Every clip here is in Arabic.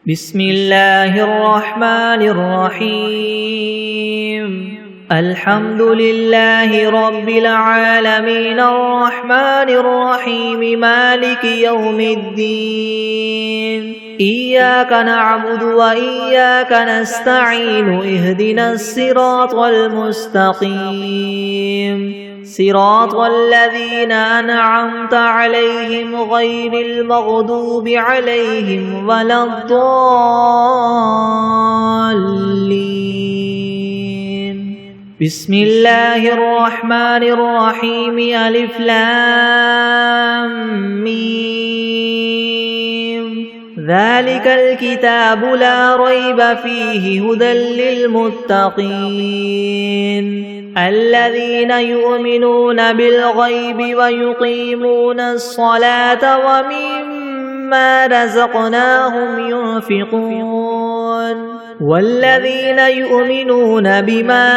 بسم الله الرحمن الرحيم الحمد لله رب العالمين الرحمن الرحيم مالك يوم الدين إياك نعبد وإياك نستعين اهدنا الصراط المستقيم صراط الذين أنعمت عليهم غير المغضوب عليهم ولا الضالين بسم الله الرحمن الرحيم ألف لام ميم ذلك الكتاب لا ريب فيه هدى للمتقين الذين يؤمنون بالغيب ويقيمون الصلاة ومما رزقناهم ينفقون والذين يؤمنون بما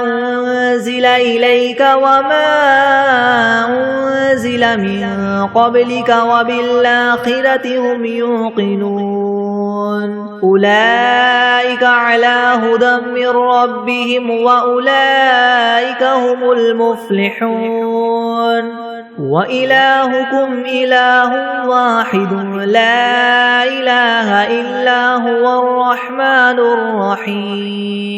أنزل إليك وما أنزل من قبلك وبالآخرة هم يوقنون أولئك على هدى من ربهم وأولئك هم المفلحون وإلهكم إله واحد لا إله إلا هو الرحمن الرحيم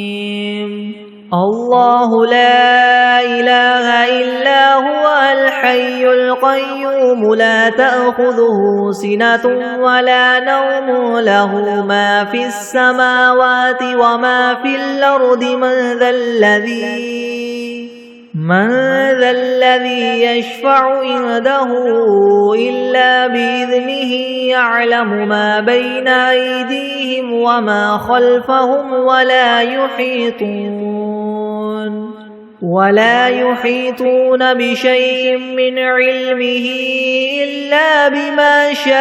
الله لا إله إلا هو الحي القيوم لا تأخذه سنة ولا نوم له ما في السماوات وما في الأرض من ذا الذي يشفع عنده إلا بإذنه يعلم ما بين أيديهم وما خلفهم ولا يحيطون بشيء من علمه إلا بما شاء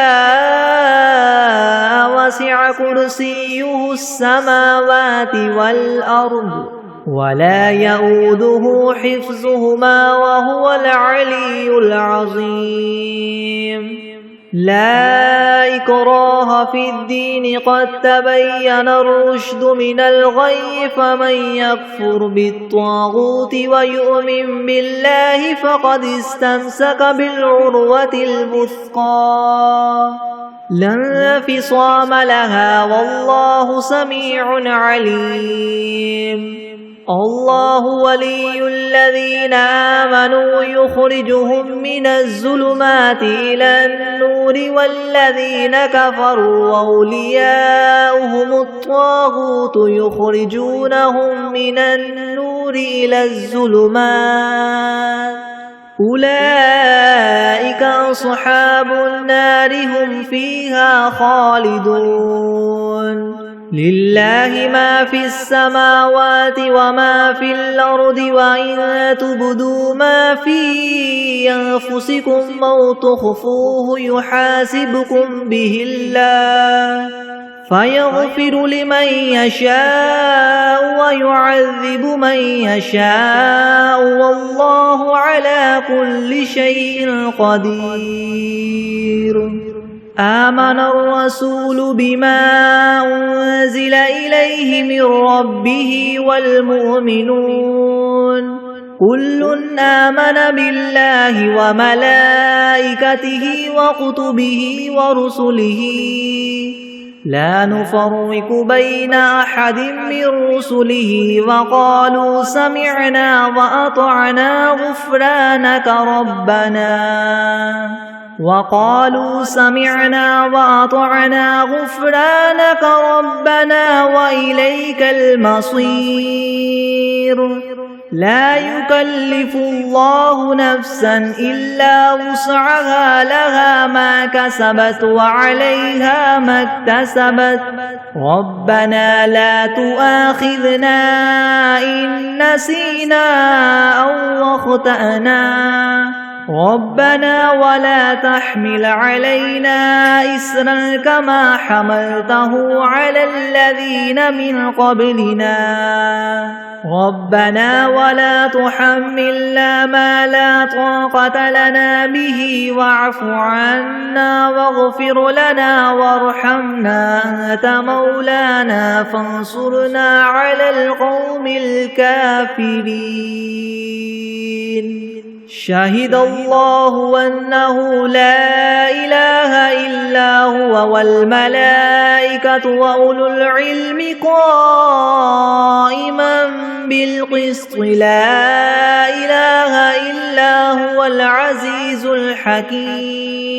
وسع كرسيه السماوات والأرض ولا يؤوده حفظهما وهو العلي العظيم لا إكراه في الدين قد تبين الرشد من الغي فمن يكفر بالطاغوت ويؤمن بالله فقد استمسك بالعروة الوثقى لا انفصام لها والله سميع عليم الله ولي الذين آمنوا يخرجهم من الظلمات إلى النور والذين كفروا أولياؤهم الطاغوت يخرجونهم من النور إلى الظلمات أولئك أصحاب النار هم فيها خالدون لله ما في السماوات وما في الأرض وإن تبدوا ما في أنفسكم أو تخفوه يحاسبكم به الله فيغفر لمن يشاء ويعذب من يشاء والله على كل شيء قدير آمن الرسول بما أنزل إليه من ربه والمؤمنون كل آمن بالله وملائكته وكتبه ورسله لا نفرق بين أحد من رسله وقالوا سمعنا وأطعنا غفرانك ربنا وإليك المصير لا يكلف الله نفسا إلا وسعها لها ما كسبت وعليها ما اكتسبت ربنا لا تؤاخذنا إن نسينا أو أخطأنا ربنا ولا تحمل علينا إسرا كما حملته على الذين من قبلنا ربنا ولا تحملنا ما لا طاقة لنا به واعف عنا واغفر لنا وارحمنا أنت مولانا فانصرنا على القوم الكافرين شهد الله أنه لا إله إلا هو والملائكة وأولو العلم قائما بالقسط لا إله إلا هو العزيز الحكيم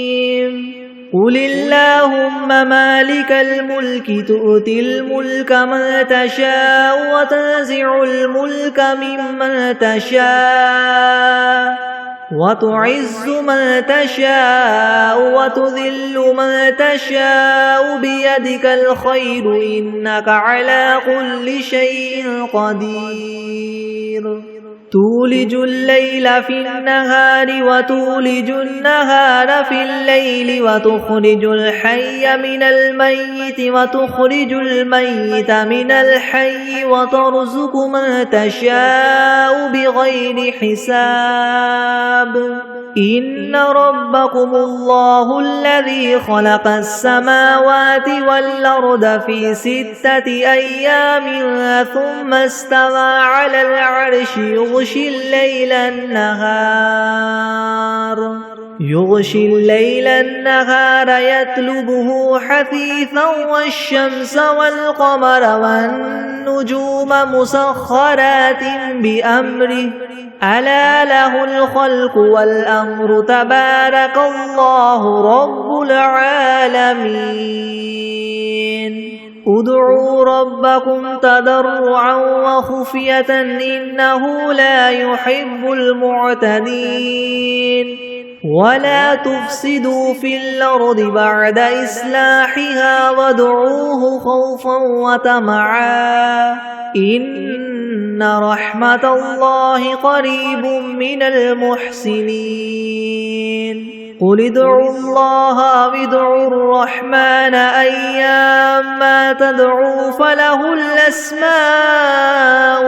قل اللهم مالك الملك تؤتي الملك من تشاء وتنزع الملك ممن تشاء وتعز من تشاء وتذل من تشاء بيدك الخير إنك على كل شيء قدير تولج الليل في النهار وتولج النهار في الليل وتخرج الحي من الميت وتخرج الميت من الحي وترزق من تشاء بغير حساب إن ربكم الله الذي خلق السماوات والأرض في 6 أيام ثم استوى على العرش يغشي الليل النهار يطلبه حثيثا والشمس والقمر والنجوم مسخرات بأمره ألا له الخلق والأمر تبارك الله رب العالمين ادعوا ربكم تضرعا وخفية إنه لا يحب المعتدين ولا تفسدوا في الأرض بعد إصلاحها وادعوه خوفا وطمعا إن رحمة الله قريب من المحسنين قل ادعوا الله أو ادعوا الرحمن أيما تدعوا فله الأسماء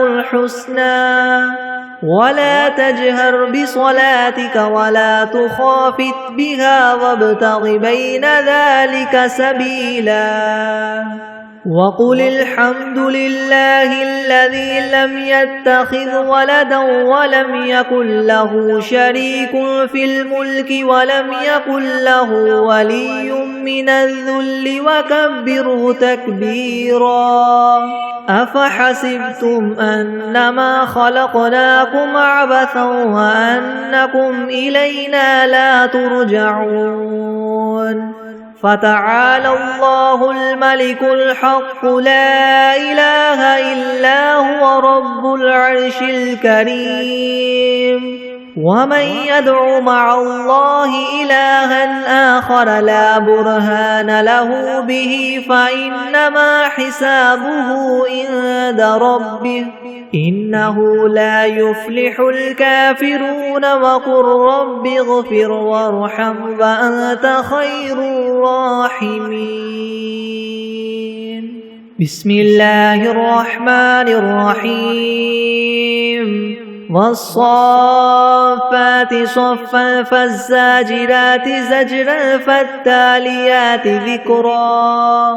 الحسنى ولا تجهر بصلاتك ولا تخافت بها وابتغ بين ذلك سبيلا وقل الحمد لله الذي لم يتخذ ولدا ولم يكن له شريك في الملك ولم يكن له ولي من الذل وكبره تكبيرا أفحسبتم أنما خلقناكم عبثا وأنكم إلينا لا ترجعون فتعالى الله الملك الحق لا إله إلا هو رب العرش الكريم ومن يدع مع الله إلها آخر لا برهان له به فإنما حسابه عند ربه إنه لا يفلح الكافرون وقل رب اغفر وارحم وأنت خير الراحمين بسم الله الرحمن الرحيم والصافات صفا فالزاجرات زجرا فالتاليات ذكرا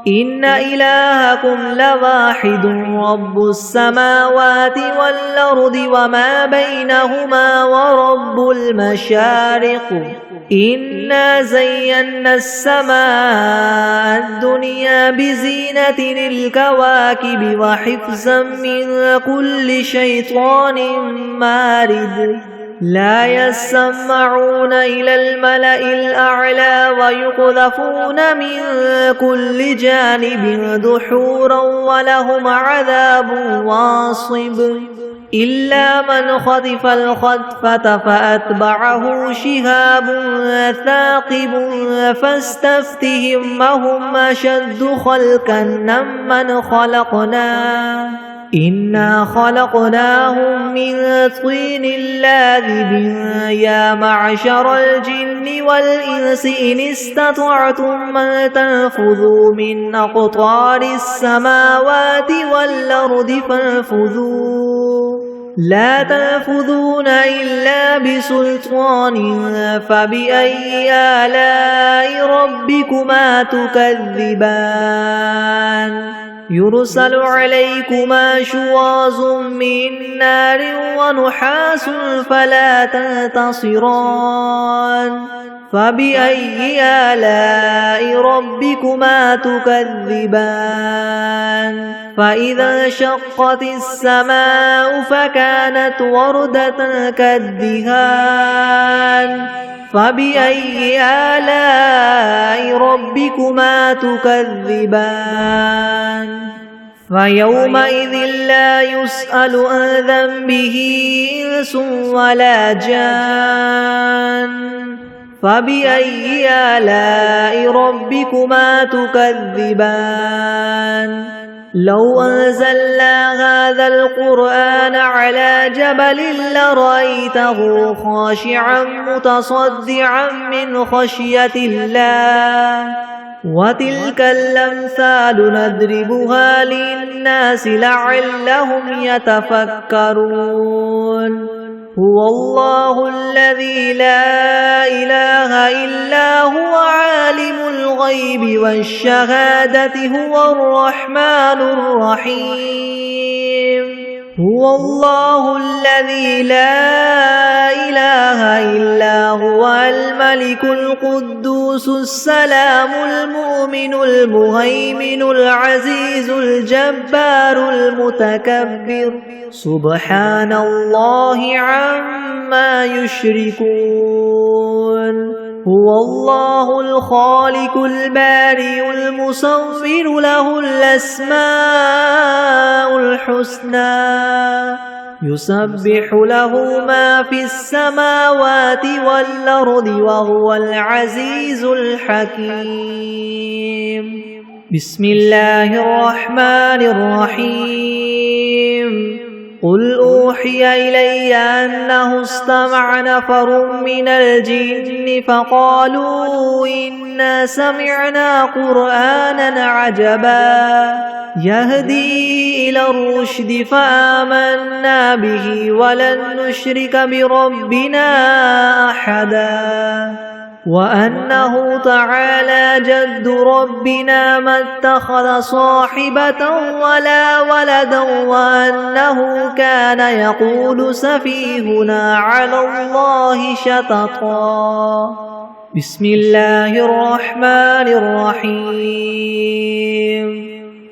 إن إلهكم لواحد رب السماوات والأرض وما بينهما ورب المشارق إنا زينا السماء الدنيا بزينة الكواكب وحفظا من كل شيطان مارد لا يسمعون إلى الملأ الأعلى ويقذفون من كل جانب دحورا ولهم عذاب واصب إلا من خطف الخطفة فأتبعه شهاب ثاقب فاستفتهم هم أشد خلقا ممن خلقنا إنا خلقناهم من طين لاذب يا معشر الجن والإنس إن استطعتم أن تنفذوا من أقطار السماوات والأرض فانفذوا لا تنفذون إلا بسلطان فبأي آلاء ربكما تكذبان يرسل عليكما شواظ من نار ونحاس فلا تنتصران فبأي آلاء ربكما تكذبان فإذا انشقت السماء فكانت وردة كالدهان فبأي آلاء ربكما تكذبان فيومئذ لا يسأل عن ذنبه إنس ولا جان فبأي آلاء ربكما تكذبان لو أنزلنا هذا القرآن على جبل لرأيته خاشعا متصدعا من خشية الله وتلك الأمثال نضربها للناس لعلهم يتفكرون هو الله الذي لا إله إلا هو عالم الغيب والشهادة هو الرحمن الرحيم هو الله الذي لا إله إلا هو الملك القدوس السلام المؤمن المهيمن العزيز الجبار المتكبر سبحان الله عما يشركون هو الله الخالق البارئ المصور له الأسماء الحسنى يسبح له ما في السماوات والأرض وهو العزيز الحكيم بسم الله الرحمن الرحيم قل أوحي إلي أنه استمع نفر من الجن فقالوا إنا سمعنا قرآنا عجبا يهدي إلى الرشد فآمنا به ولن نشرك بربنا أحدا وأنه تعالى جد ربنا ما اتخذ صاحبة ولا ولدا وأنه كان يقول سفيهنا على الله شططا بسم الله الرحمن الرحيم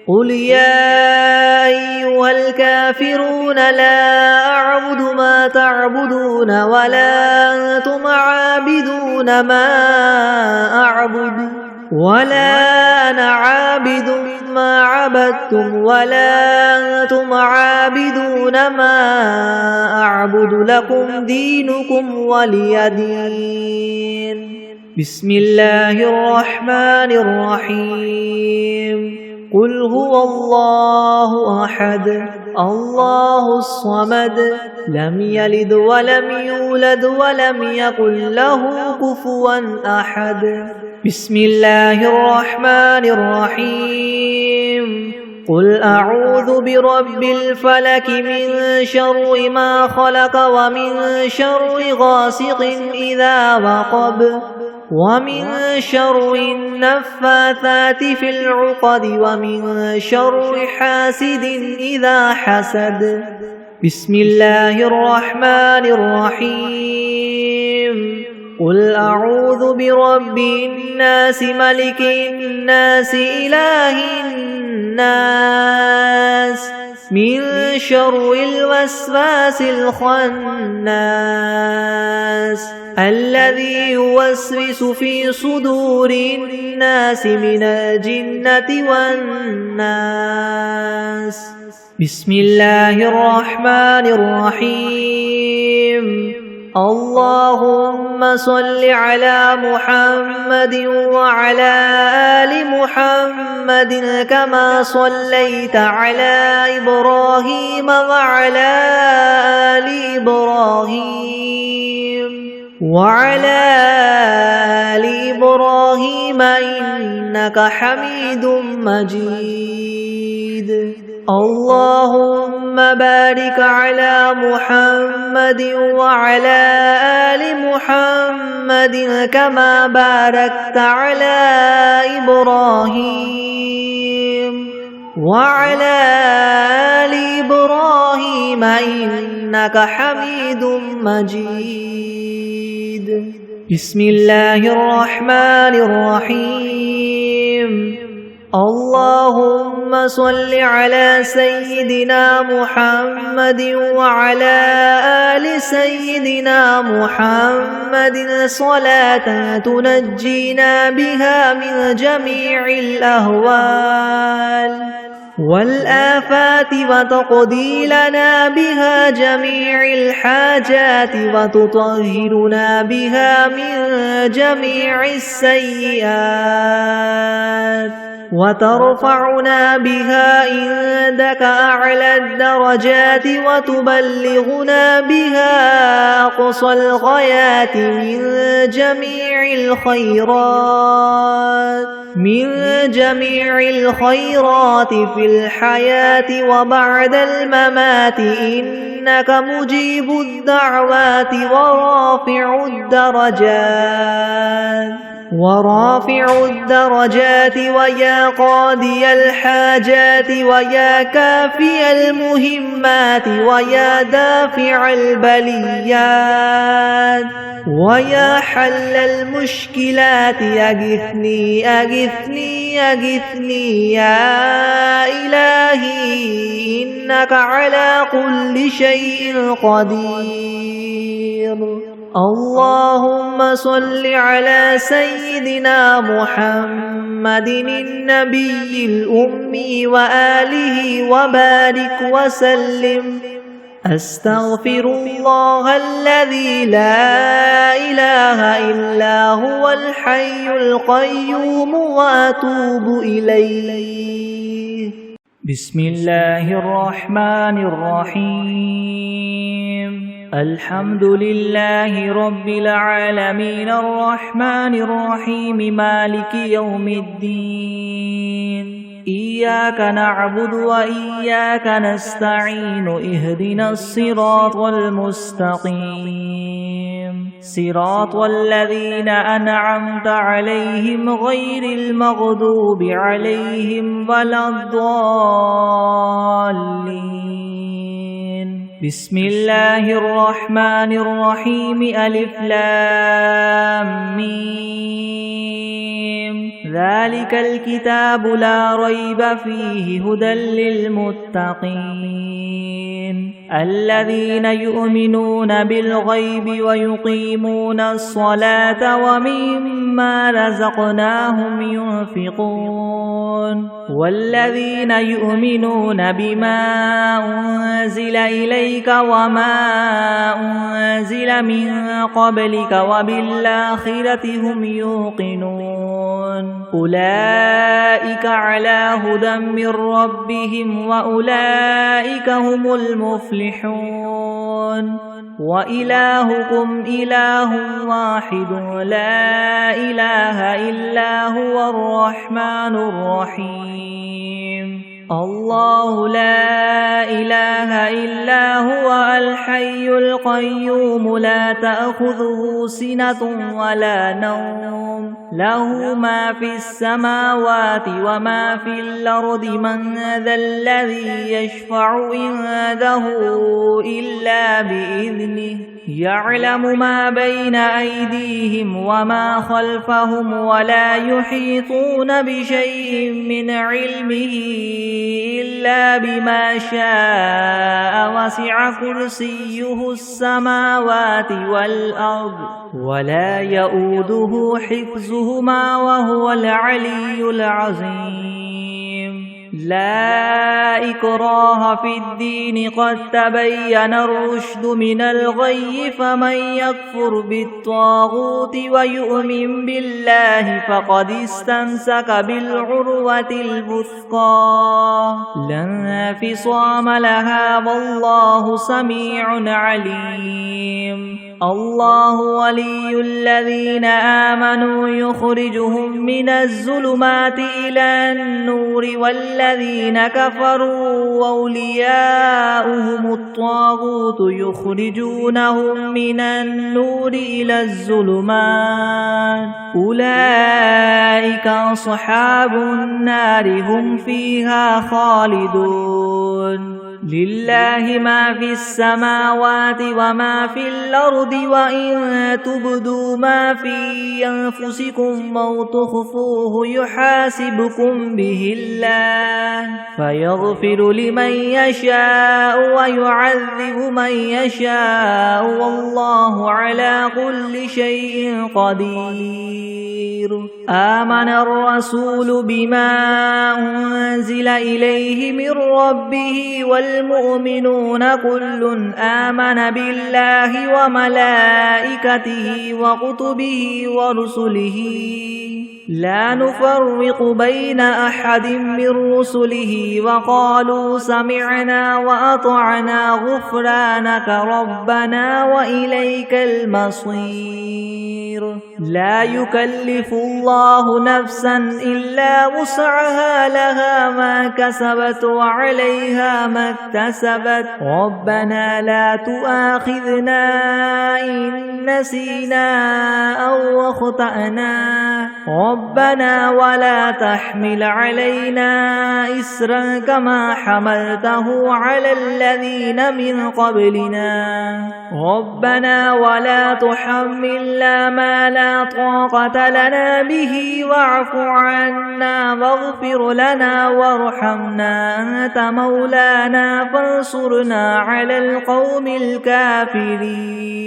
قل يا أيها الكافرون لا أعبد ما تعبدون ولا أنتم عابدون ما أعبد ولا أنا عابد ما عبدتم ولا أنتم عابدون ما أعبد لكم دينكم ولي دين بسم الله الرحمن الرحيم قل هو الله أحد الله الصمد لم يلد ولم يولد ولم يكن له كفوا أحد بسم الله الرحمن الرحيم قل أعوذ برب الفلك من شر ما خلق ومن شر غاسق إذا وقب ومن شر النفاثات في العقد ومن شر حاسد إذا حسد بسم الله الرحمن الرحيم قل أعوذ برب الناس ملك الناس إله الناس من شر الوسواس الخناس الذي يوسوس في صدور الناس من الجنة والناس بسم الله الرحمن الرحيم اللهم صل على محمد وعلى آل محمد كما صليت على إبراهيم وعلى آل إبراهيم إنك حميد مجيد. اللهم بارك على محمد وعلى آل محمد كما باركت على إبراهيم وعلى آل إبراهيم إنك حميد مجيد. بسم الله الرحمن الرحيم. اللهم صل على سيدنا محمد وعلى آل سيدنا محمد صلاة تنجينا بها من جميع الأهوال والآفات وتقضي لنا بها جميع الحاجات وتطهرنا بها من جميع السيئات وترفعنا بها عندك أعلى الدرجات وتبلغنا بها أقصى الغايات من جميع الخيرات في الحياة وبعد الممات إنك مجيب الدعوات ورافع الدرجات ويا قاضي الحاجات ويا كافي المهمات ويا دافع البليات ويا حل المشكلات أغثني أغثني أغثني يا إلهي إنك على كل شيء قدير. اللهم صل على سيدنا محمد النبي الأمي وآله وبارك وسلم. أستغفر الله الذي لا إله إلا هو الحي القيوم وأتوب إليه. بسم الله الرحمن الرحيم. الحمد لله رب العالمين الرحمن الرحيم مالك يوم الدين. إياك نعبد وإياك نستعين اهدنا الصراط المستقيم صراط الذين أنعمت عليهم غير المغضوب عليهم ولا الضالين. بسم الله الرحمن الرحيم. ألف لام ميم. ذلك الكتاب لا ريب فيه هدى للمتقين الذين يؤمنون بالغيب ويقيمون الصلاة ومما رزقناهم ينفقون والذين يؤمنون بما أنزل إليك وما أنزل من قبلك وبالآخرة هم يوقنون أولئك على هدى من ربهم وأولئك هم المفلحون. وإلهكم إله واحد لا إله إلا هو الرحمن الرحيم. الله لا إله إلا هو الحي القيوم لا تأخذه سنة ولا نوم له ما في السماوات وما في الأرض من ذا الذي يشفع عنده إلا بإذنه يعلم ما بين أيديهم وما خلفهم ولا يحيطون بشيء من علمه إلا بما شاء وسع كرسيه السماوات والأرض ولا يؤوده حفظهما وهو العلي العظيم. لا إكراه في الدين قد تبين الرشد من الغي فمن يكفر بالطاغوت ويؤمن بالله فقد استمسك بالعروة الوثقى لا انفصام لها والله سميع عليم الله ولي الذين آمنوا يخرجهم من الظلمات إلى النور والذين كفروا أولياؤهم الطاغوت يخرجونهم من النور إلى الظلمات أولئك أصحاب النار هم فيها خالدون لله ما في السماوات وما في الأرض وإن تبدوا ما في أنفسكم أو تخفوه يحاسبكم به الله فيغفر لمن يشاء ويعذب من يشاء والله على كل شيء قدير آمن الرسول بما أنزل إليه من ربه والمؤمنون كل آمن بالله وملائكته وكتبه ورسله لا نفرق بين أحد من رسله وقالوا سمعنا وأطعنا غفرانك ربنا وإليك المصير لا يكلف الله نفسا إلا وسعها لها ما كسبت وعليها ما اكتسبت ربنا لا تؤاخذنا إن نسينا أو أخطأنا ربنا ولا تحمل علينا إسرا كما حملته على الذين من قبلنا ربنا ولا تحملنا ما لا طاقة لنا به واعف عنا واغفر لنا وارحمنا أنت مولانا فانصرنا على القوم الكافرين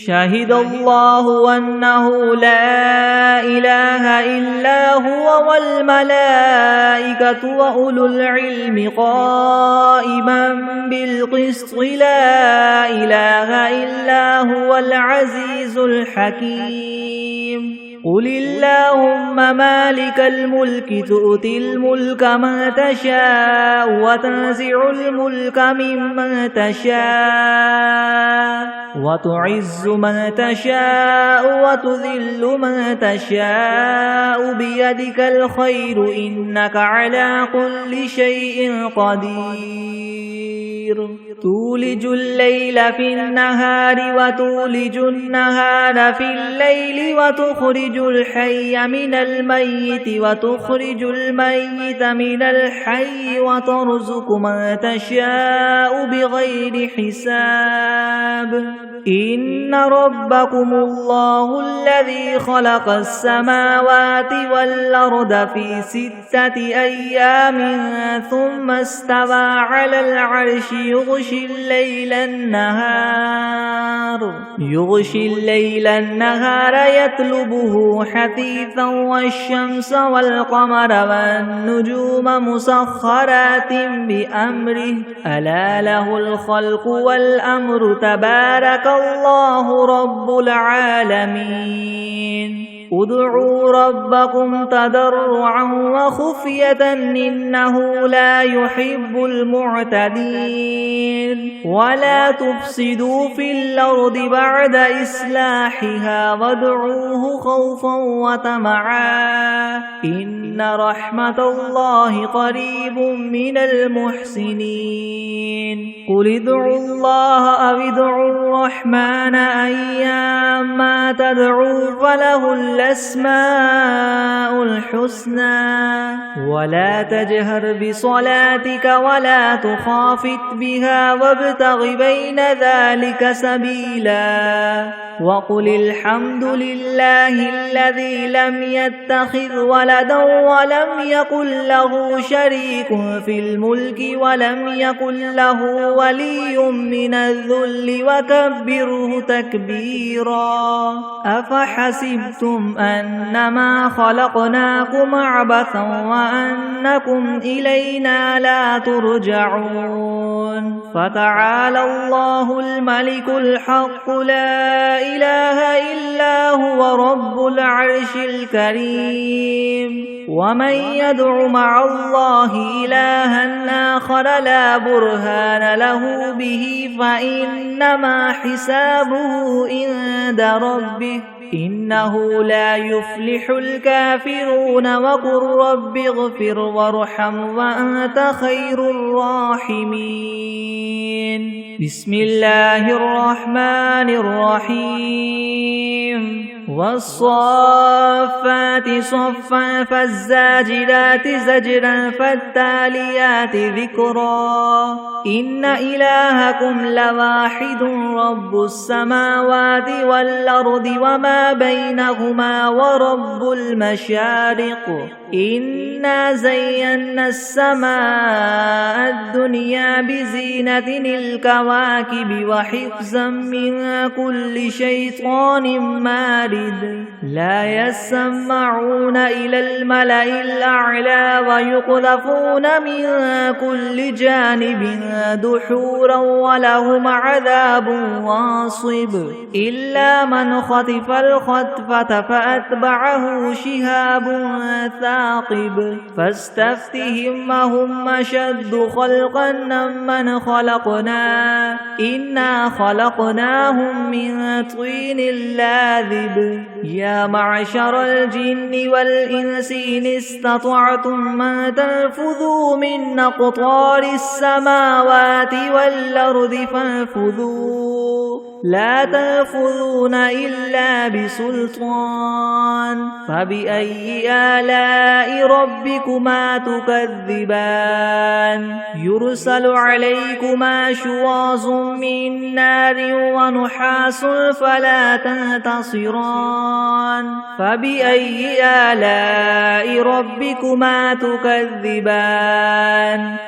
شهد الله أنه لا إله إلا هو والملائكة وأولو العلم قائما بالقسط لا إله إلا هو العزيز الحكيم قل اللهم مالك الملك تؤتي الملك من تشاء وتنزع الملك ممن تشاء وتعز من تشاء وتذل من تشاء بيدك الخير إنك على كل شيء قدير تولج الليل في النهار وتولج النهار في الليل وتخرج الحي من الميت وتخرج الميت من الحي وترزق من تشاء بغير حساب إن ربكم الله الذي خلق السماوات والأرض في 6 أيام ثم استوى على العرش يغشي الليل النهار يطلبه حثيثا والشمس والقمر والنجوم مسخرات بأمره ألا له الخلق والأمر تبارك الله رب العالمين ادعوا ربكم تضرعا وخفية إنه لا يحب المعتدين ولا تفسدوا في الأرض بعد إصلاحها وادعوه خوفا وطمعا إن رحمة الله قريب من المحسنين قل ادعوا الله أو ادعوا الرحمن أيما تدعوا فله الأسماء الحسنى ولا تجهر بصلاتك ولا تخافت بها وابتغ بين ذلك سبيلا وقل الحمد لله الذي لم يتخذ ولدا ولم يكن له شريك في الملك ولم يكن له ولي من الذل وكبره تكبيرا أفحسبتم أنما خلقناكم عبثا وأنكم إلينا لا ترجعون فتعالى الله الملك الحق لا إله إلا هو رب العرش الكريم ومن يدع مع الله إلها آخر لا برهان له به فإنما حسابه عند ربه إنه لا يفلح الكافرون وقل رب اغفر وارحم وأنت خير الراحمين بسم الله الرحمن الرحيم والصافات صفا فالزاجرات زجرا فالتاليات ذكرا إن إلهكم لواحد رب السماوات والأرض وما بينهما ورب المشارق إنا زينا السماء الدنيا بزينة الكواكب وحفظا من كل شيطان مارد لا يسمعون إلى الملأ الأعلى ويقذفون من كل جانب دحورا ولهم عذاب واصب إلا من خطف الخطفة فأتبعه شهاب ثاقب فاستفتهم أهم أشد خلقا ممن خلقنا إنا خلقناهم من طين لاذب يا معشر الجن والإنس إن استطعتم أن تنفذوا من أقطار السماوات والأرض فانفذوا لا تنفذون إلا بسلطان فبأي آلاء ربكما تكذبان يرسل عليكما شواظ من نار ونحاس فلا تنتصران فبأي آلاء ربكما تكذبان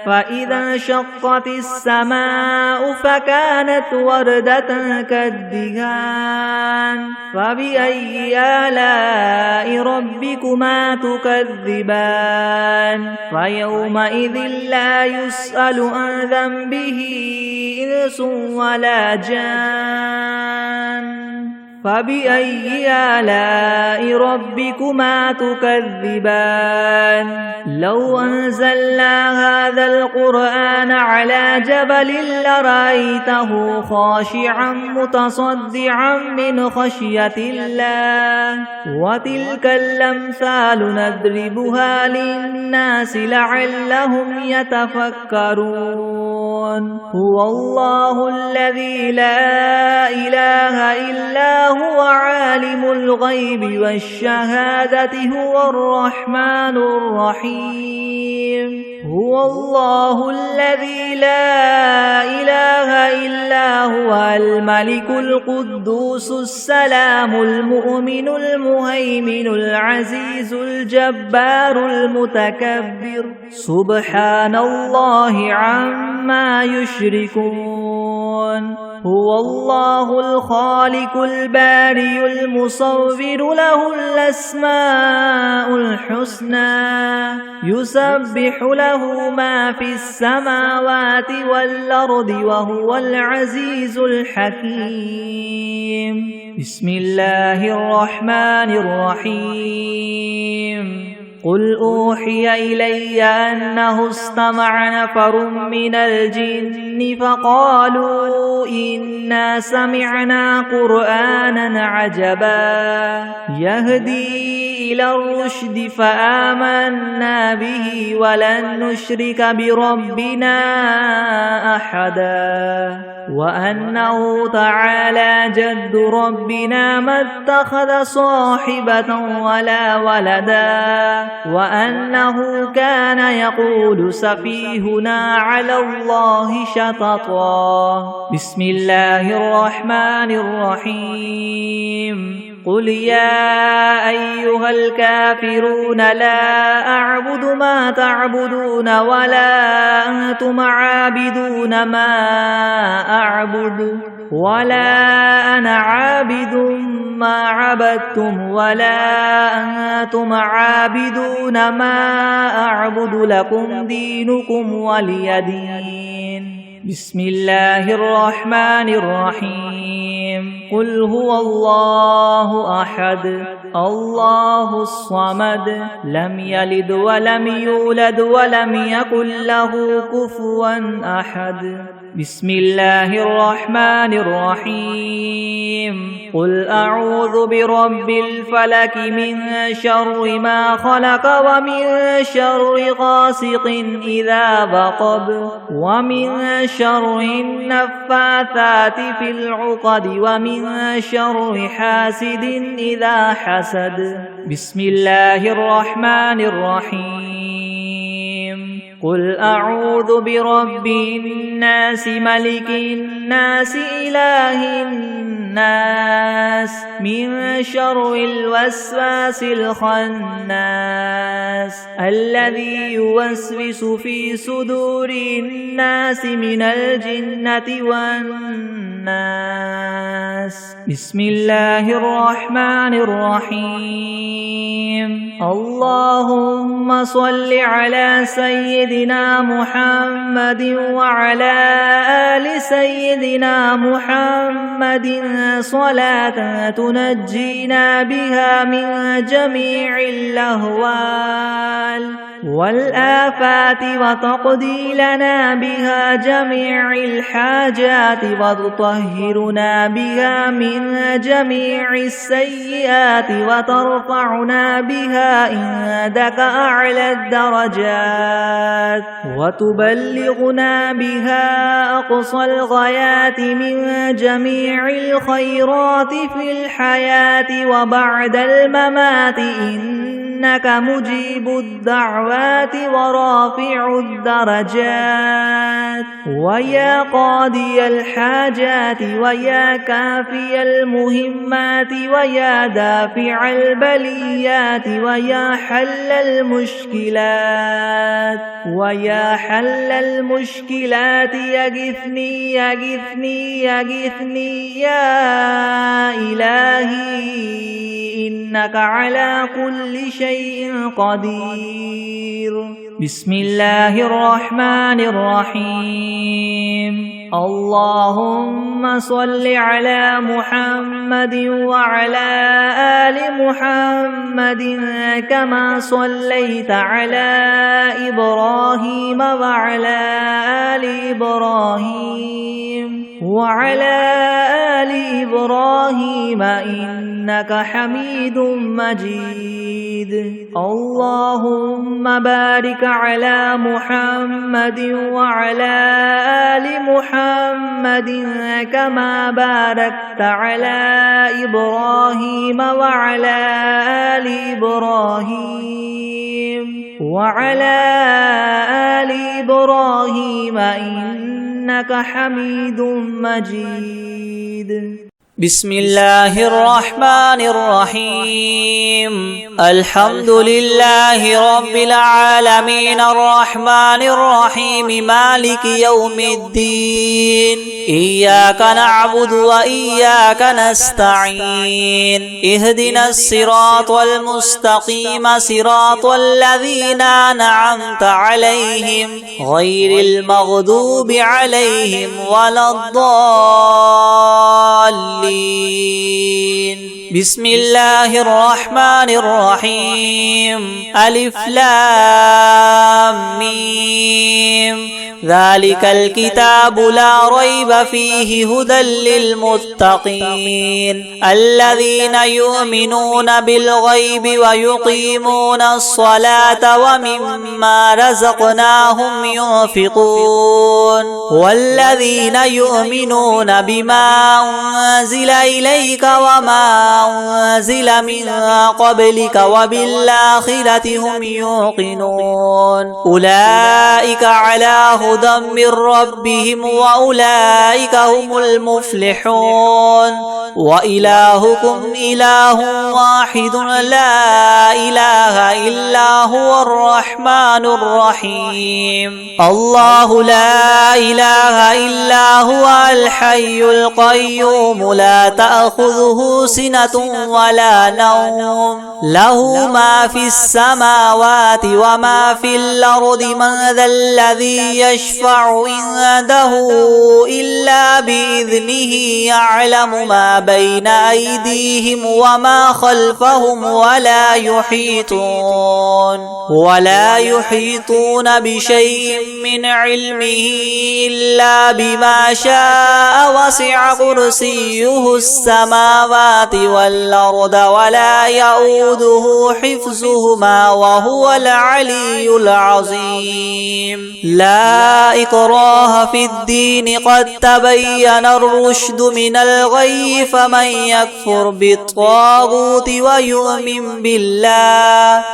فإذا انشقت السماء فكانت وردة كالدهان فبأي آلاء ربكما تكذبان فيومئذ لا يسأل عن ذنبه إنس ولا جان فبأي آلاء ربكما تكذبان لو أنزلنا هذا القرآن على جبل لرأيته خاشعا متصدعا من خشية الله وتلك الأمثال نضربها للناس لعلهم يتفكرون هو الله الذي لا إله إلا هو عالم الغيب والشهادة هو الرحمن الرحيم هو الله الذي لا إله إلا هو الملك القدوس السلام المؤمن المهيمن العزيز الجبار المتكبر سبحان الله عما يشركون هو الله الخالق البارئ المصور له الأسماء الحسنى يسبح له ما في السماوات والأرض وهو العزيز الحكيم بسم الله الرحمن الرحيم قل أوحي إلي أنه استمع نفر من الجن فقالوا إنا سمعنا قرآنا عجبا يهدي إلى الرشد فآمنا به ولن نشرك بربنا أحدا وأنه تعالى جد ربنا ما اتخذ صاحبة ولا ولدا وأنه كان يقول سفيهنا على الله شططا. بسم الله الرحمن الرحيم. قل يا أيها الكافرون لا أعبد ما تعبدون ولا أنتم عابدون ما أعبد ولا أنا عابد ما عبدتم ولا أنتم عابدون ما أعبد لكم دينكم ولي دين. بسم الله الرحمن الرحيم. قل هو الله أحد الله الصمد لم يلد ولم يولد ولم يكن له كفوا أحد. بسم الله الرحمن الرحيم. قل أعوذ برب الفلك من شر ما خلق ومن شر غاسق إذا وقب ومن شر النفاثات في العقد ومن شر حاسد إذا حسد. بسم الله الرحمن الرحيم. قل أعوذ برب الناس ملك الناس إله الناس من شر الوسواس الخناس الذي يوسوس في صدور الناس من الجنة والناس. بسم الله الرحمن الرحيم. اللهم صل على سيدنا محمد وعلى آل سيدنا محمد صلاة تنجينا بها من جميع الأهوال والآفات وتقضي لنا بها جميع الحاجات وتطهرنا بها من جميع السيئات وترفعنا بها عندك أعلى الدرجات وتبلغنا بها أقصى الغايات من جميع الخيرات في الحياة وبعد الممات إنك مجيب الدعوات ورافع الدرجات ويا قاضي الحاجات ويا كافي المهمات ويا دافع البليات ويا حل المشكلات ويا حل المشكلات يغثني يغثني يغثني يا إلهي إنك على كل شيء قدير. بسم الله الرحمن الرحيم. اللهم صل على محمد وعلى آل محمد كما صليت على إبراهيم وعلى آل إبراهيم وعلى آل إبراهيم إنك حميد مجيد. اللهم بارك على محمد وعلى آل محمد كما باركت على إبراهيم وعلى آل إبراهيم وعلى آل إبراهيم إنك حميد مجيد. بسم الله الرحمن الرحيم. الحمد لله رب العالمين الرحمن الرحيم مالك يوم الدين. إياك نعبد وإياك نستعين. اهدنا الصراط المستقيم صراط الذين أنعمت عليهم غير المغضوب عليهم ولا الضالين. بسم الله الرحمن الرحيم. ألف لام ميم. ذلك الكتاب لا ريب فيه هدى للمتقين الذين يؤمنون بالغيب ويقيمون الصلاة ومما رزقناهم ينفقون والذين يؤمنون بما أنزل إليك وما أنزل من قبلك وبالآخرة هم يوقنون أولئك على هدى من ربهم وأولئك هم المفلحون وإلهكم إله واحد لا إله إلا هو الرحمن الرحيم الله لا إله إلا هو الحي القيوم لا تأخذه سنة ولا نوم له ما في السماوات وما في الأرض من ذا الذي يشفع عنده إلا بإذنه يعلم ما بين أيديهم وما خلفهم ولا يحيطون بشيء من علمه إلا بما شاء وسع كرسيه السماوات والأرض ولا يؤوده حفظهما وهو العلي العظيم لا إكراه في الدين قد تبين الرشد من الغي فمن يكفر بالطاغوت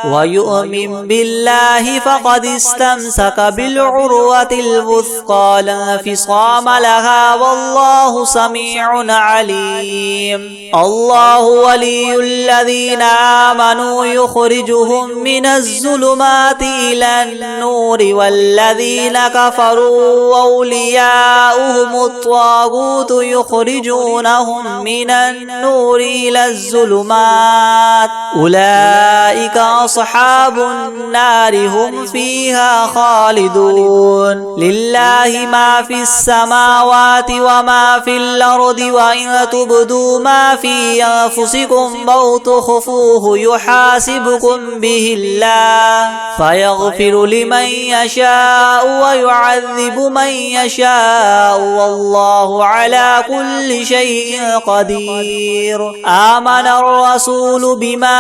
ويؤمن بالله فقد استمسك بالعروة الوثقى لا انفصام لها والله سميع عليم الله ولي الذين آمنوا يخرجهم من الظلمات إلى النور والذين كفروا أولياؤهم الطاغوت يخرجونهم من النور إلى الظلمات أولئك أصحاب النار هم فيها خالدون لله ما في السماوات وما في الأرض وإن تبدوا ما في أنفسكم أو تخفوه يحاسبكم به الله فيغفر لمن يشاء ويعذب من يشاء والله على كل شيء قدير آمن الرسول بما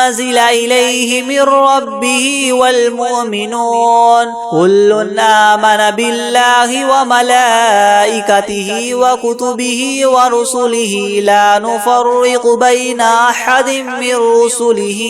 أنزل إليه من ربه والمؤمنون كل آمن بالله وملائكته وكتبه ورسله لا نفرق بين أحد من رسله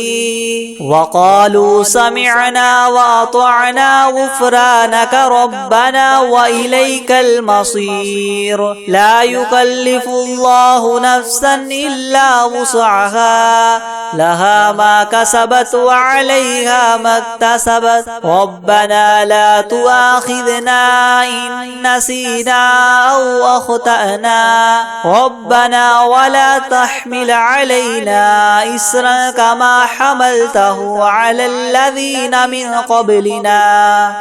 وقالوا سمعنا وأطعنا غفرانك ربنا وإليك المصير لا يكلف الله نفسا إلا وسعها لها ما كسبت وعليها ما اكتسبت ربنا لا تؤاخذنا إن نسينا أو أخطأنا ربنا ولا تحمل علينا إسرا كما حملته على الذين من قبلنا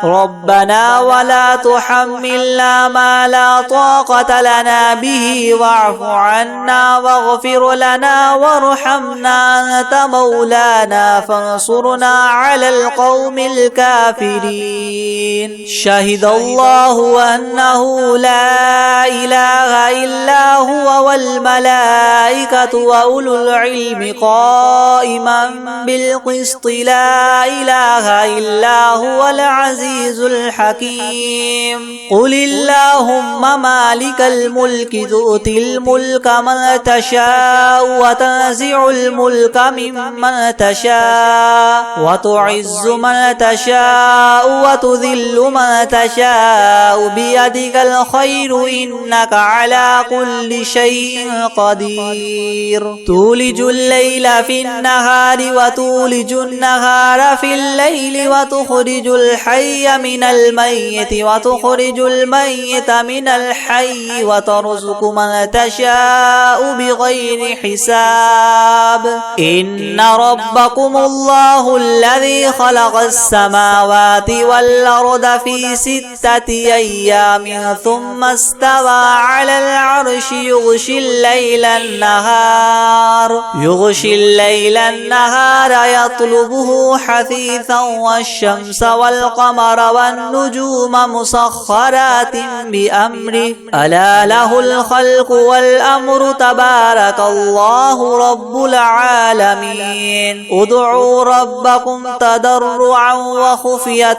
ربنا ولا تحملنا ما لا طاقة لنا به واعف عنا واغفر لنا وارحمنا أنت مولانا فانصرنا على القوم الكافرين شهد الله أنه لا إله إلا هو والملائكة وأولو العلم قائما بالقسط لا إله إلا هو العزيز الحكيم قل اللهم مالك الملك تؤتي الملك من تشاء وتنزع الملك ممن تشاء وتعز من تشاء وتذل من تشاء بيدك الخير إنك على كل شيء قدير تولج الليل في النهار وتولج النهار في الليل وتخرج الحي من الميت وتخرج الميت من الحي وترزق من تشاء بغير حساب إن ربكم الله الذي خلق السماوات والأرض في في 6 أيام ثم استوى على العرش يغشي الليل النهار يطلبه حثيثا والشمس والقمر والنجوم مسخرات بأمره ألا له الخلق والأمر تبارك الله رب العالمين ادعوا ربكم تضرعا وخفية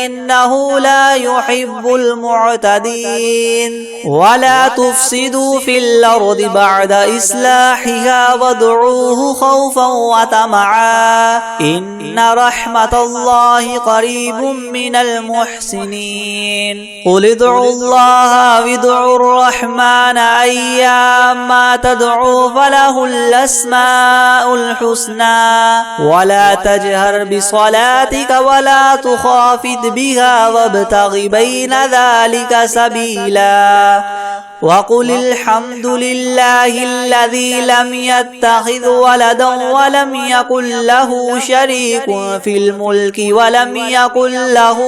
إنه لا يحب المعتدين ولا تفسدوا في الأرض بعد إصلاحها وادعوه خوفا وطمعا إن رحمة الله قريب من المحسنين قل ادعوا الله وادعوا الرحمن أيما تدعوا فله الأسماء الحسنى ولا تجهر بصلاتك ولا تخافت بها وابتغ بين ذلك سبيلا وقل الحمد لله الذي لم يتخذ ولدا ولم يكن له شريك في الملك ولم يكن له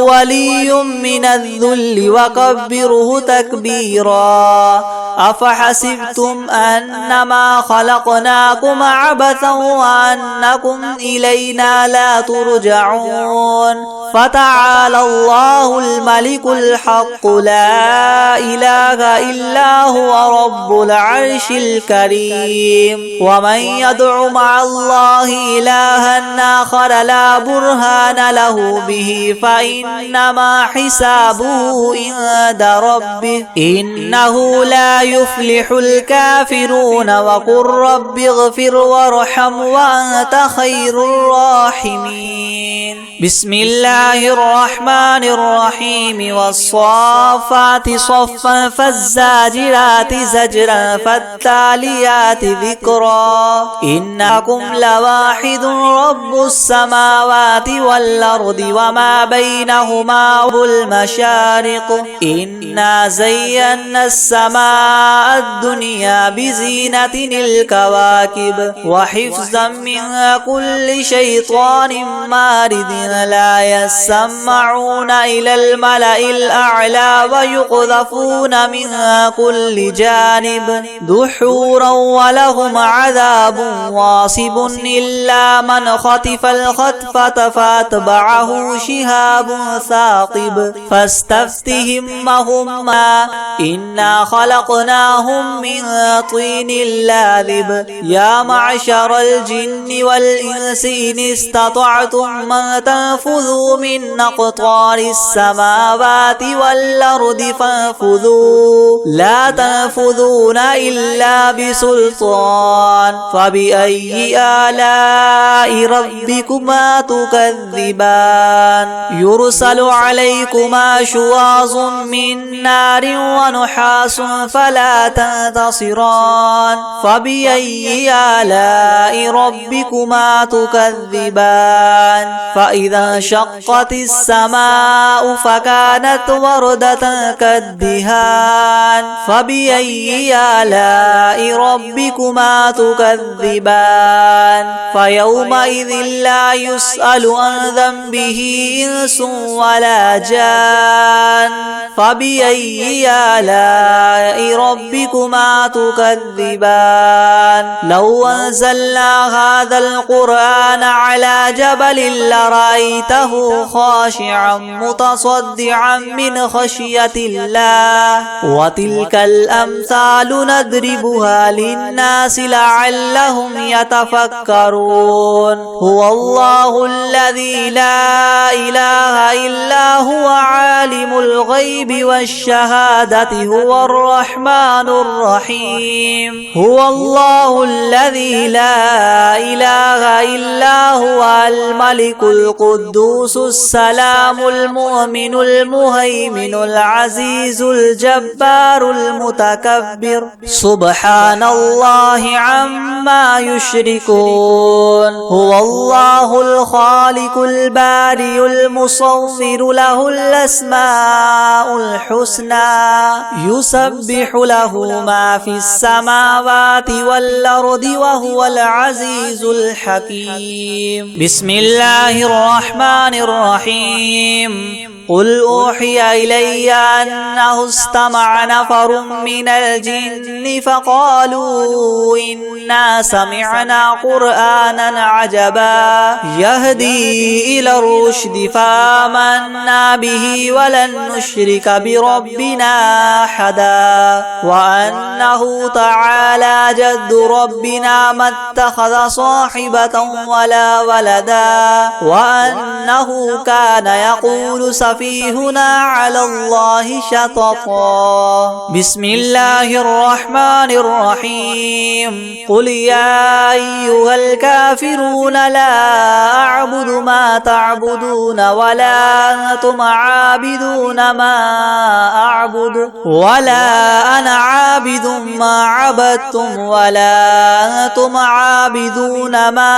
ولي من الذل وكبره تكبيرا أفحسبتم أنما خلقناكم عبثا وأنكم إلينا لا ترجعون فتعالى الله الملك الحق لا إله إلا هو رب العرش الكريم ومن يدع مع الله إلها آخر لا برهان له به فإنما حسابه عند ربه إنه لا يفلح الكافرون وقل رب اغفر وارحم وأنت خير الراحمين بسم الله الرحمن الرحيم والصافات صفا فالزاجرات زجرا فالتاليات ذكرا إنكم لواحد رب السماوات والأرض وما بينهما المشارق إنا زينا السماء الدنيا بزينة الكواكب وحفظا من كل شيطان مارد لا يسمعون إلى الملأ الأعلى ويقذفون من كل جانب دحورا ولهم عذاب واصب إلا من خطف الخطفة فاتبعه شهاب ثاقب فاستفتهم وهما إنا خلقناهم من طين لاذب يا معشر الجن والإنس إن استطعتم من تنفذوا من أقطار السماوات والأرض فانفذوا لا تنفذون إلا بسلطان فبأي آلاء ربكما تكذبان يرسل عليكما شواظ من نار ونحاس فلا تنتصران فبأي آلاء ربكما تكذبان فإذا انشقت السماء فكانت وردة كالدهان فبأي آلاء ربكما تكذبان فيومئذ لا يسأل عن ذنبه إنس ولا جان فبأي آلاء ربكما تكذبان لو أنزلنا هذا القرآن على جبل لرأيته خاشعا متصدعا من خشية الله وتلك الأمثال نضربها للناس لعلهم يتفكرون هو الله الذي لا إله إلا هو عالم الغيب والشهادة هو الرحمن الرحيم هو الله الذي لا إله إلا هو الملك القدوس القدوس السلام المؤمن المهيمن العزيز الجبار المتكبر سبحان الله عما يشركون هو الله الخالق البارئ المصور له الأسماء الحسنى يسبح له ما في السماوات والأرض وهو العزيز الحكيم بسم الله الرحمن الرحيم قل أوحي إلي أنه استمع نفر من الجن فقالوا إنا سمعنا قرآنا عجبا يهدي إلى الرشد فآمنا به ولن نشرك بربنا أحدا وأنه تعالى جد ربنا ما اتخذ صاحبة ولا ولدا وأنه كان يقول سفيهنا على الله شططا بسم الله الرحمن الرحيم قل يا أيها الكافرون لا أعبد ما تعبدون ولا أنتم عابدون ما أعبد ولا أنا عابد ما عبدتم ولا أنتم عابدون ما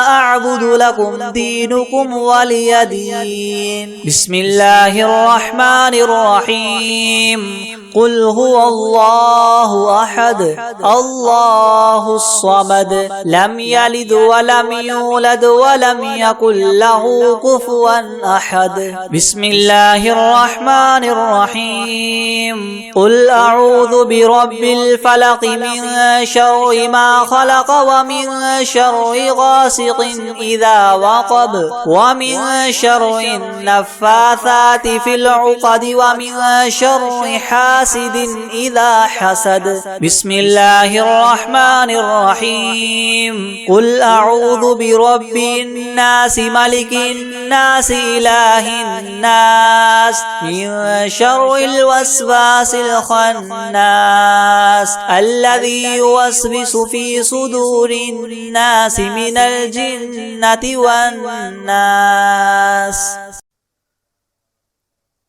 أعبد لكم دينكم ولي دين بسم الله الرحمن الرحيم قل هو الله أحد الله الصمد لم يلد ولم يولد ولم يكن له كفوا أحد بسم الله الرحمن الرحيم قل أعوذ برب الفلق من شر ما خلق ومن شر غاسق إذا وقب ومن شر النفاثات في العقد ومن شر حاسد إذا حسد بسم الله الرحمن الرحيم قل أعوذ برب الناس ملك الناس إله الناس من شر الوسواس الخناس الذي يوسوس في صدور الناس من الجنة والناس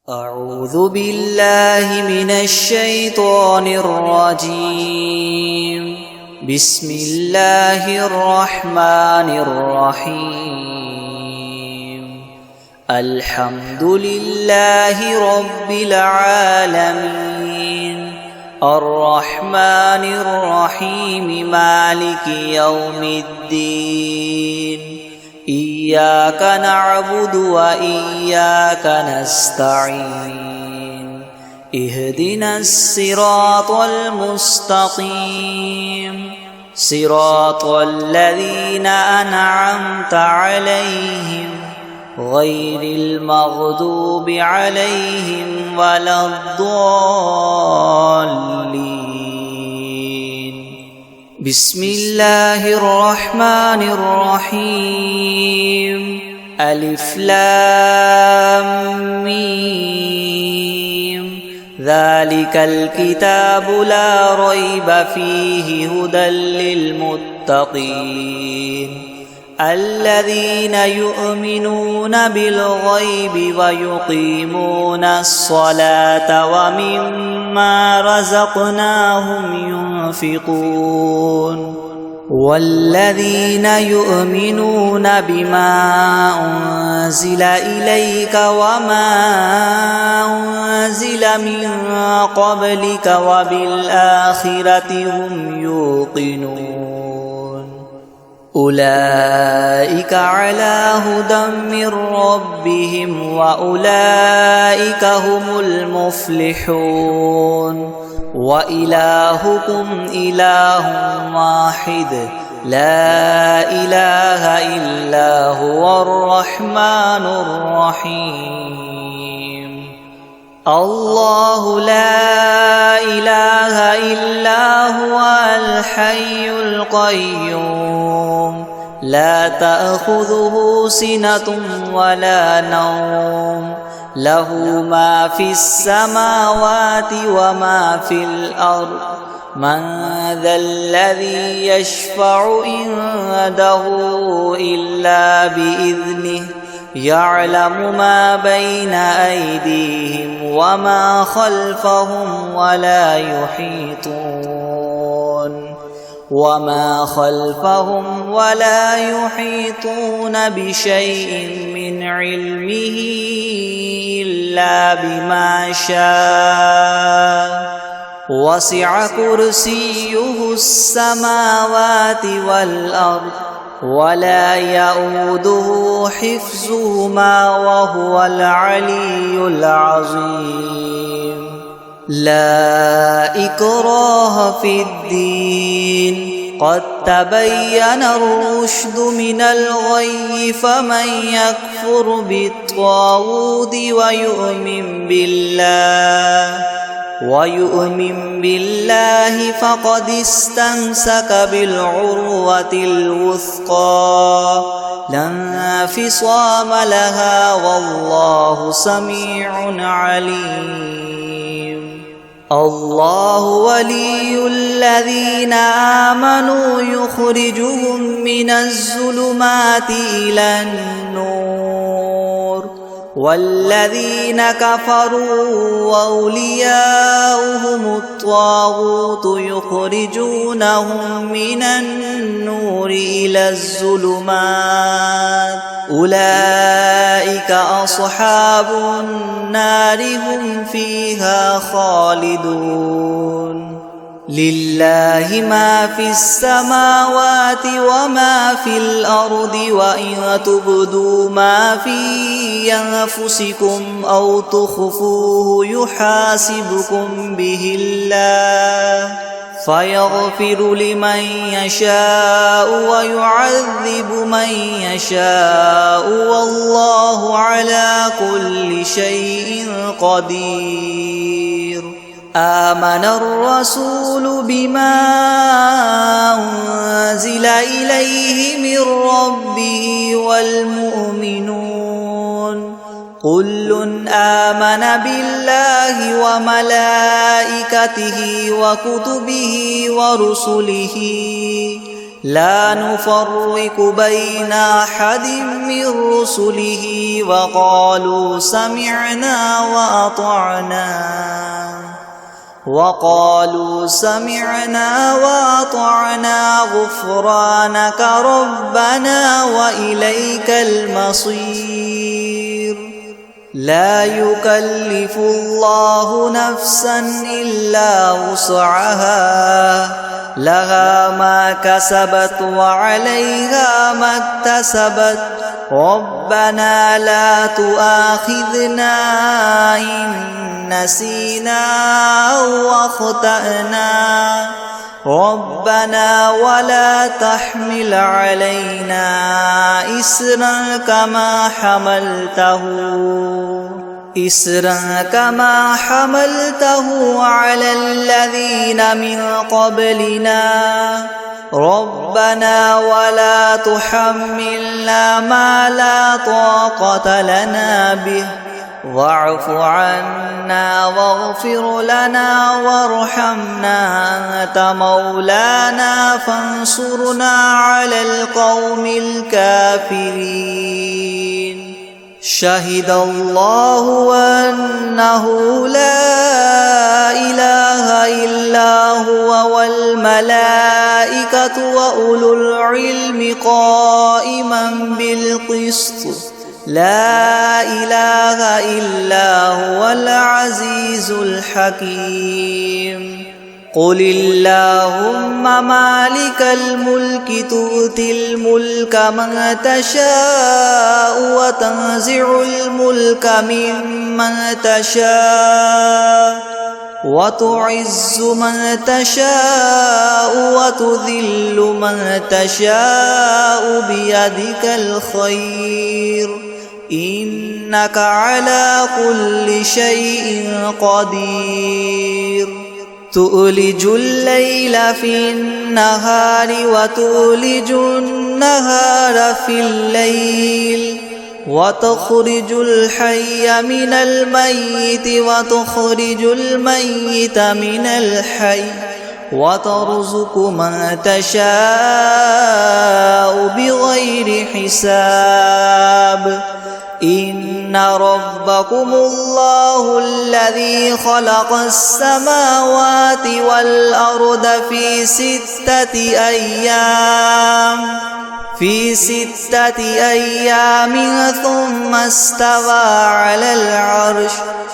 أعوذ بالله من الشيطان الرجيم بسم الله الرحمن الرحيم الحمد لله رب العالمين الرحمن الرحيم مالك يوم الدين إياك نعبد وإياك نستعين اهدنا الصراط المستقيم صراط الذين أنعمت عليهم غير المغضوب عليهم ولا الضالين بسم الله الرحمن الرحيم ألف لام ميم ذلك الكتاب لا ريب فيه هدى للمتقين الذين يؤمنون بالغيب ويقيمون الصلاة ومما رزقناهم ينفقون والذين يؤمنون بما أنزل إليك وما أنزل من قبلك وبالآخرة هم يوقنون أولئك على هدى من ربهم وأولئك هم المفلحون وإلهكم إله واحد لا إله إلا هو الرحمن الرحيم الله لا إله إلا هو الحي القيوم لا تأخذه سنة ولا نوم له ما في السماوات وما في الأرض من ذا الذي يشفع عنده إلا بإذنه يعلم ما بين أيديهم وما خلفهم ولا يحيطون بشيء من علمه إلا بما شاء وسع كرسيه السماوات والأرض ولا يؤوده حفظهما وهو العلي العظيم. لا إكراه في الدين قد تبين الرشد من الغي فمن يكفر بالطاغوت ويؤمن بالله فقد استمسك بالعروة الوثقى لا انفصام لها والله سميع عليم. الله ولي الذين آمنوا يخرجهم من الظلمات إلى النور والذين كفروا وأولياؤهم الطاغوت يخرجونهم من النور إلى الظلمات أولئك أصحاب النار هم فيها خالدون. لله ما في السماوات وما في الأرض وإن تبدوا ما في أنفسكم أو تخفوه يحاسبكم به الله فيغفر لمن يشاء ويعذب من يشاء والله على كل شيء قدير. آمن الرسول بما أنزل إليه من ربه والمؤمنون كل آمن بالله وملائكته وكتبه ورسله لا نفرق بين أحد من رسله وقالوا سمعنا وأطعنا غفرانك ربنا وإليك المصير. لا يكلف الله نفسا إلا وسعها لها ما كسبت وعليها ما اكتسبت ربنا لا تؤاخذنا إن نسينا أو أخطأنا ربنا ولا تحمل علينا إصرا كما حملته على الذين من قبلنا ربنا ولا تحملنا ما لا طاقة لنا به واعف عنا واغفر لنا وارحمنا أنت مولانا فانصرنا على القوم الكافرين. شهد الله أنه لا إله إلا هو والملائكة وأولو العلم قائما بالقسط لا إله إلا هو العزيز الحكيم. قل اللهم مالك الملك تؤتي الملك من تشاء وتنزع الملك ممن تشاء وتعز من تشاء وتذل من تشاء بيدك الخير إنك على كل شيء قدير. تؤلج الليل في النهار وتؤلج النهار في الليل وتخرج الحي من الميت وتخرج الميت من الحي وترزق من تشاء بغير حساب. إن ربكم الله الذي خلق السماوات والأرض في 6 أيام ثم استوى على العرش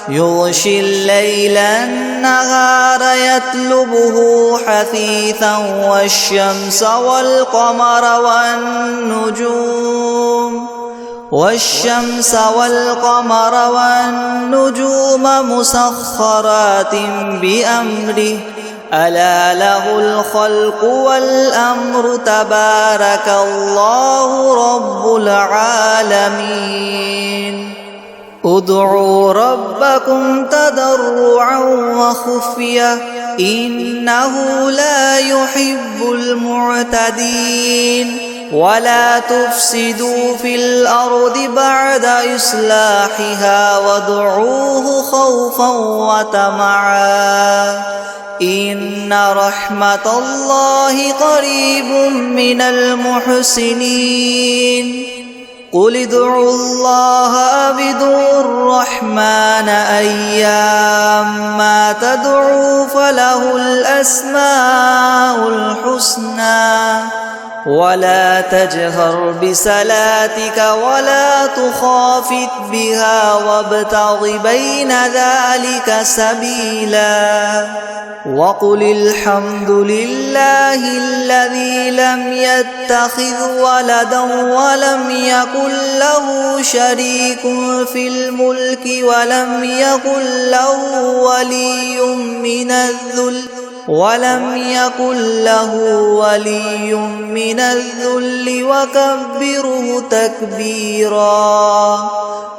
يغشي الليل النهار يطلبه حثيثا والشمس والقمر والنجوم مسخرات بأمره ألا له الخلق والأمر تبارك الله رب العالمين ادعوا ربكم تضرعا وخفية إنه لا يحب المعتدين ولا تفسدوا في الأرض بعد إصلاحها وادعوه خوفا وطمعا إن رحمة الله قريب من المحسنين قل ادعوا الله أو ادعوا الرحمن أيما تدعوا فله الأسماء الحسنى ولا تجهر بصلاتك ولا تخافت بها وابتغ بين ذلك سبيلا وقل الحمد لله الذي لم يتخذ ولدا ولم يكن له شريك في الملك ولم يكن له ولي من الذل وكبره تكبيرا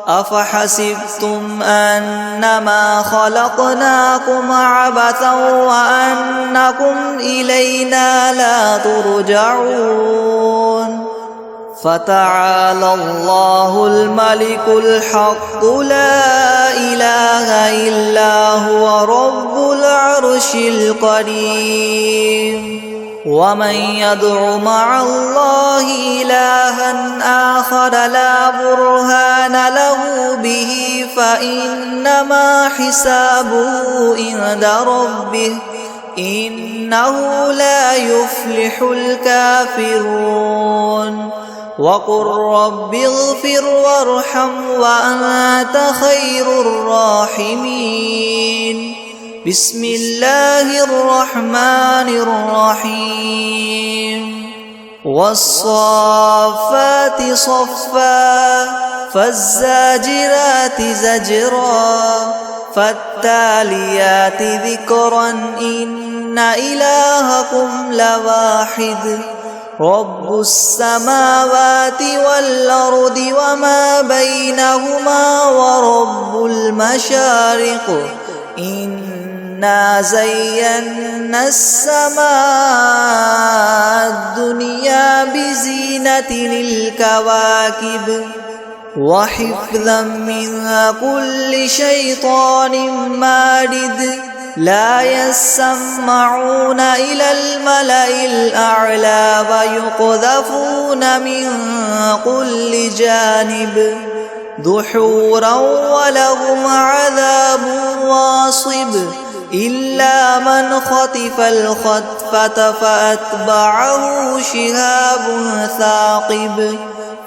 أفحسبتم أنما خلقناكم عبثا وأنكم إلينا لا ترجعون فتعالى الله الملك الحق لا إله إلا هو رب العرش الكريم ومن يدع مع الله إلها آخر لا برهان له به فإنما حسابه عند ربه إنه لا يفلح الكافرون وقل رب اغفر وارحم وأنت خير الراحمين بسم الله الرحمن الرحيم والصافات صفا فالزاجرات زجرا فالتاليات ذكرا إن إلهكم لواحد رب السماوات والأرض وما بينهما ورب المشارق إنا زينا السماء الدنيا بزينة الكواكب وحفظا من كل شيطان مارد لا يسمعون إلى الملأ الأعلى ويقذفون من كل جانب دحورا ولهم عذاب واصب إلا من خطف الخطفة فأتبعه شهاب ثاقب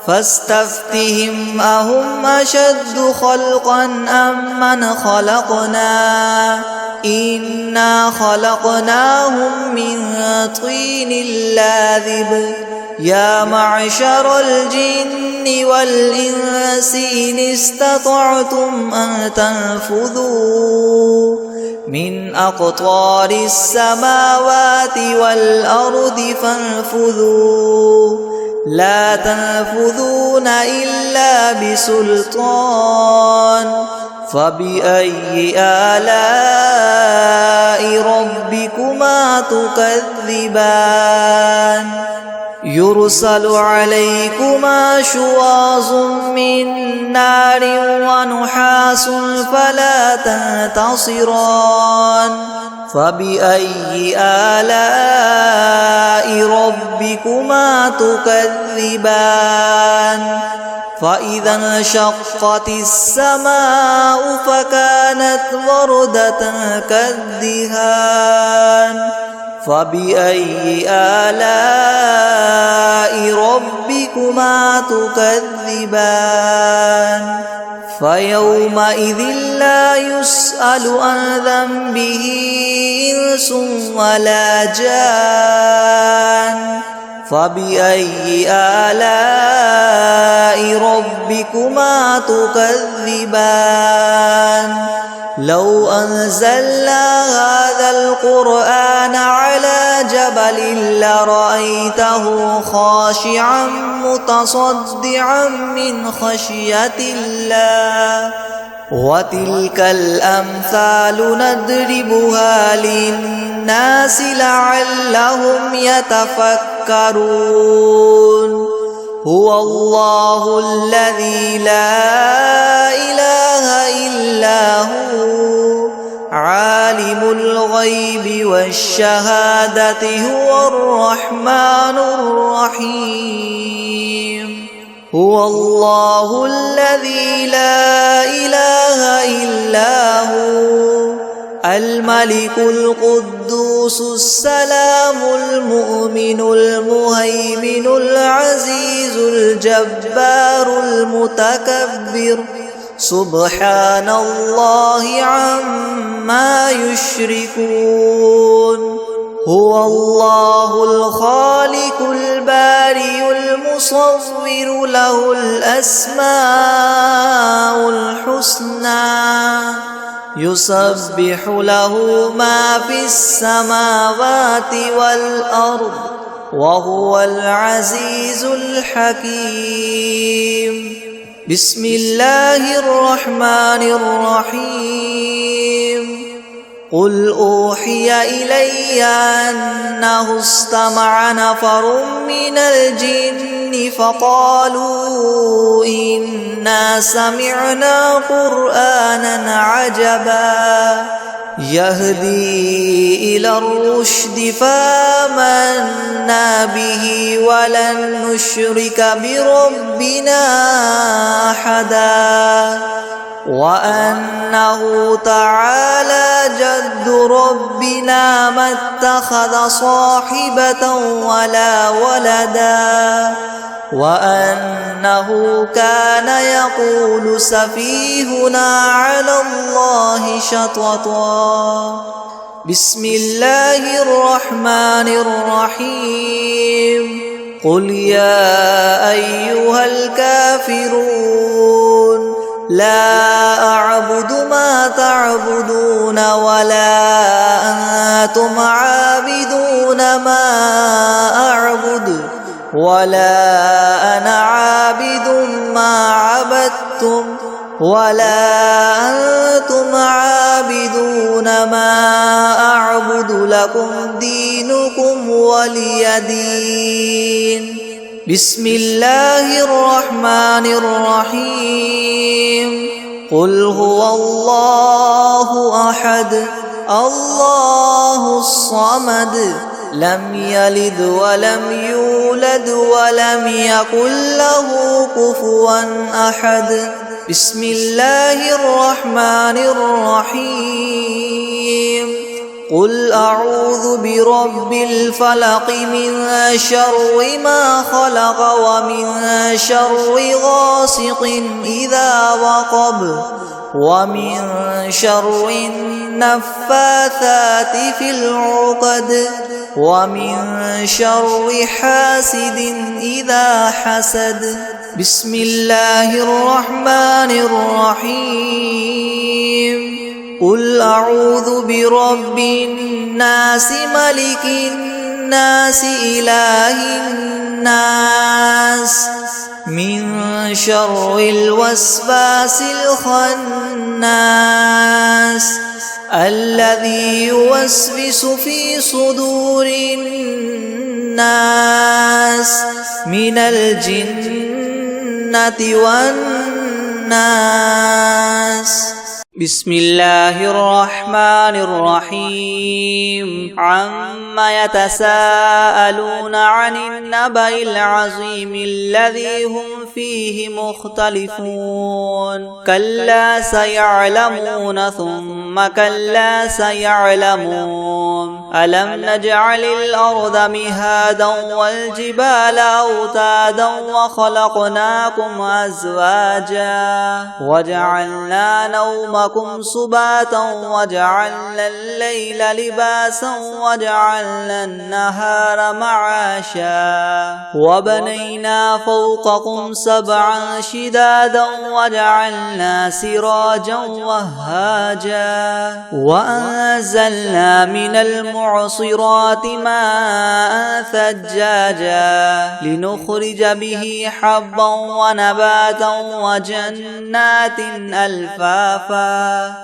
فاستفتهم أهم أشد خلقا أم من خلقنا إنا خلقناهم من طين لاذب يا معشر الجن والإنس إن استطعتم أن تنفذوا من أقطار السماوات والأرض فانفذوا لا تنفذون إلا بسلطان فبأي آلاء ربكما تكذبان يرسل عليكما شواظ من نار ونحاس فلا تنتصران فبأي آلاء ربكما تكذبان فإذا انشقت السماء فكانت وردة كالدهان فبأي آلاء ربكما تكذبان فيومئذ لا يسأل عن ذنبه إنس ولا جان فبأي آلاء ربكما تكذبان لو أنزلنا هذا القرآن على جبل لرأيته خاشعا متصدعا من خشية الله وتلك الأمثال نضربها للناس لعلهم يتفكرون هو الله الذي لا إله إلا هو عالم الغيب والشهادة هو الرحمن الرحيم هو الله الذي لا إله إلا هو الملك القدوس السلام المؤمن المهيمن العزيز الجبار المتكبر سبحان الله عما يشركون هو الله الخالق البارئ المصور له الأسماء الحسنى يسبح له ما في السماوات والأرض وهو العزيز الحكيم بسم الله الرحمن الرحيم قل أوحي إلي أنه استمع نفر من الجن فقالوا إنا سمعنا قرآنا عجبا يهدي إلى الرشد فآمنا به ولن نشرك بربنا أحدا وأنه تعالى جد ربنا ما اتخذ صاحبة ولا ولدا وأنه كان يقول سفيهنا على الله شططا بسم الله الرحمن الرحيم قل يا أيها الكافرون لا أعبد ما تعبدون ولا أنتم عابدون ما أعبد ولا أنا عابد ما عبدتم ولا أنتم عابدون ما أعبد لكم دينكم ولي دين بسم الله الرحمن الرحيم قل هو الله أحد الله الصمد لم يلد ولم يولد ولم يكن له كفوا أحد بسم الله الرحمن الرحيم قل أعوذ برب الفلق من شر ما خلق ومن شر غاسق إذا وقب ومن شر النفاثات في العقد ومن شر حاسد إذا حسد بسم الله الرحمن الرحيم قل أعوذ برب الناس ملك الناس إله الناس من شر الوسواس الخناس الذي يوسوس في صدور الناس الناس من الجنة والناس. بسم الله الرحمن الرحيم. عما يتساءلون عن النبأ العظيم الذي هم فيه مختلفون. كلا سيعلمون ثم كلا سيعلمون. ألم نجعل الأرض مهادا والجبال أوتادا وخلقناكم أزواجا وجعلنا نومكم سباتا وجعلنا الليل لباسا وجعلنا النهار معاشا وبنينا فوقكم سبعا شدادا وجعلنا سراجا وهاجا وأنزلنا من المعصرات ماء ثجاجا لنخرج به حبا ونباتا وجنات ألفافا.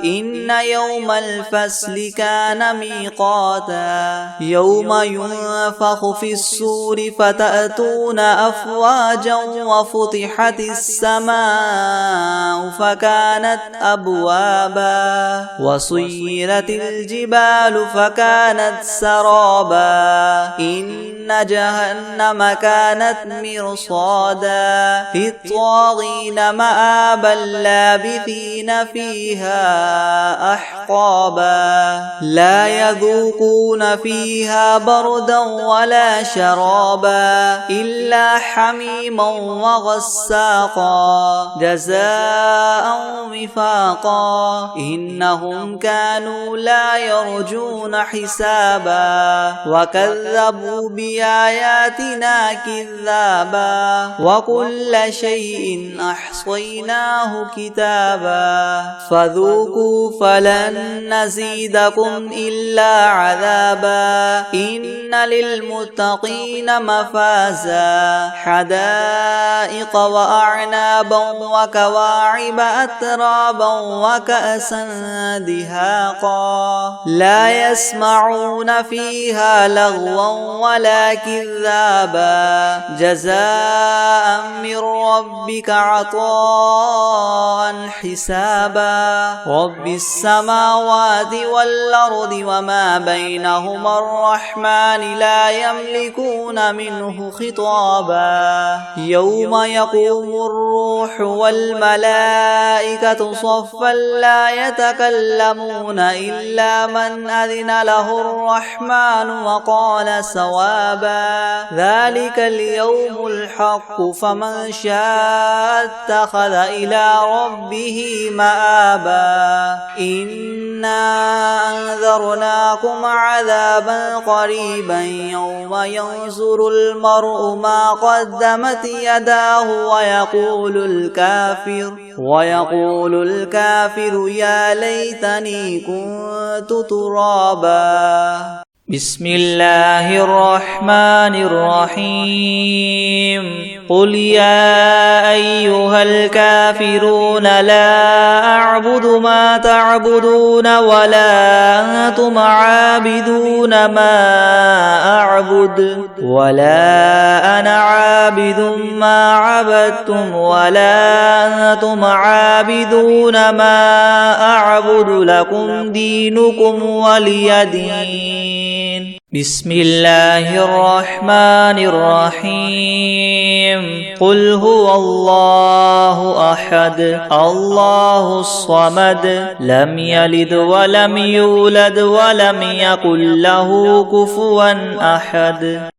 إن يوم الفصل كان ميقاتا. يوم ينفخ في الصور فتأتون أفواجا وفتحت السماء فكانت أبوابا وسيرت الجبال فكانت سرابا. إن جهنم كانت مرصادا للطاغين مآبا لابثين فيها أحقابا. لا يذوقون فيها بردا ولا شرابا إلا حميما وغساقا جزاء وفاقا. إنهم كانوا لا يرجون حسابا وكذبوا بآياتنا كذابا وكل شيء أحصيناه كتابا. فذوقوا فلن نزيدكم إلا عذابا. إن للمتقين مفازا حدائق وأعنابا وكواعب أترابا وكأسا دهاقا. لا يسمعون فيها لغوا ولا كذابا. جزاء من ربك عطاء حسابا. رب السماوات والأرض وما بينهما الرحمن لا يملكون منه خطابا. يوم يقوم الروح والملائكة صفا لا يتكلمون إلا من أذن له الرحمن وقال صوابا. ذلك اليوم الحق فمن شاء اتخذ إلى ربه مآبا. إنا أنذرناكم عذابا قريبا يوم ينظر المرء ما قدمت يداه ويقول الكافر يا ليتني كنت ترابا. بسم الله الرحمن الرحيم. قل يا أيها الكافرون لا أعبد ما تعبدون ولا أنتم عابدون ما أعبد ولا أنا عابد ما عبدتم ولا أنتم عابدون ما أعبد لكم دينكم ولي دين. بسم الله الرحمن الرحيم. قل هو الله أحد الله الصمد لم يلد ولم يولد ولم يكن له كفوا أحد.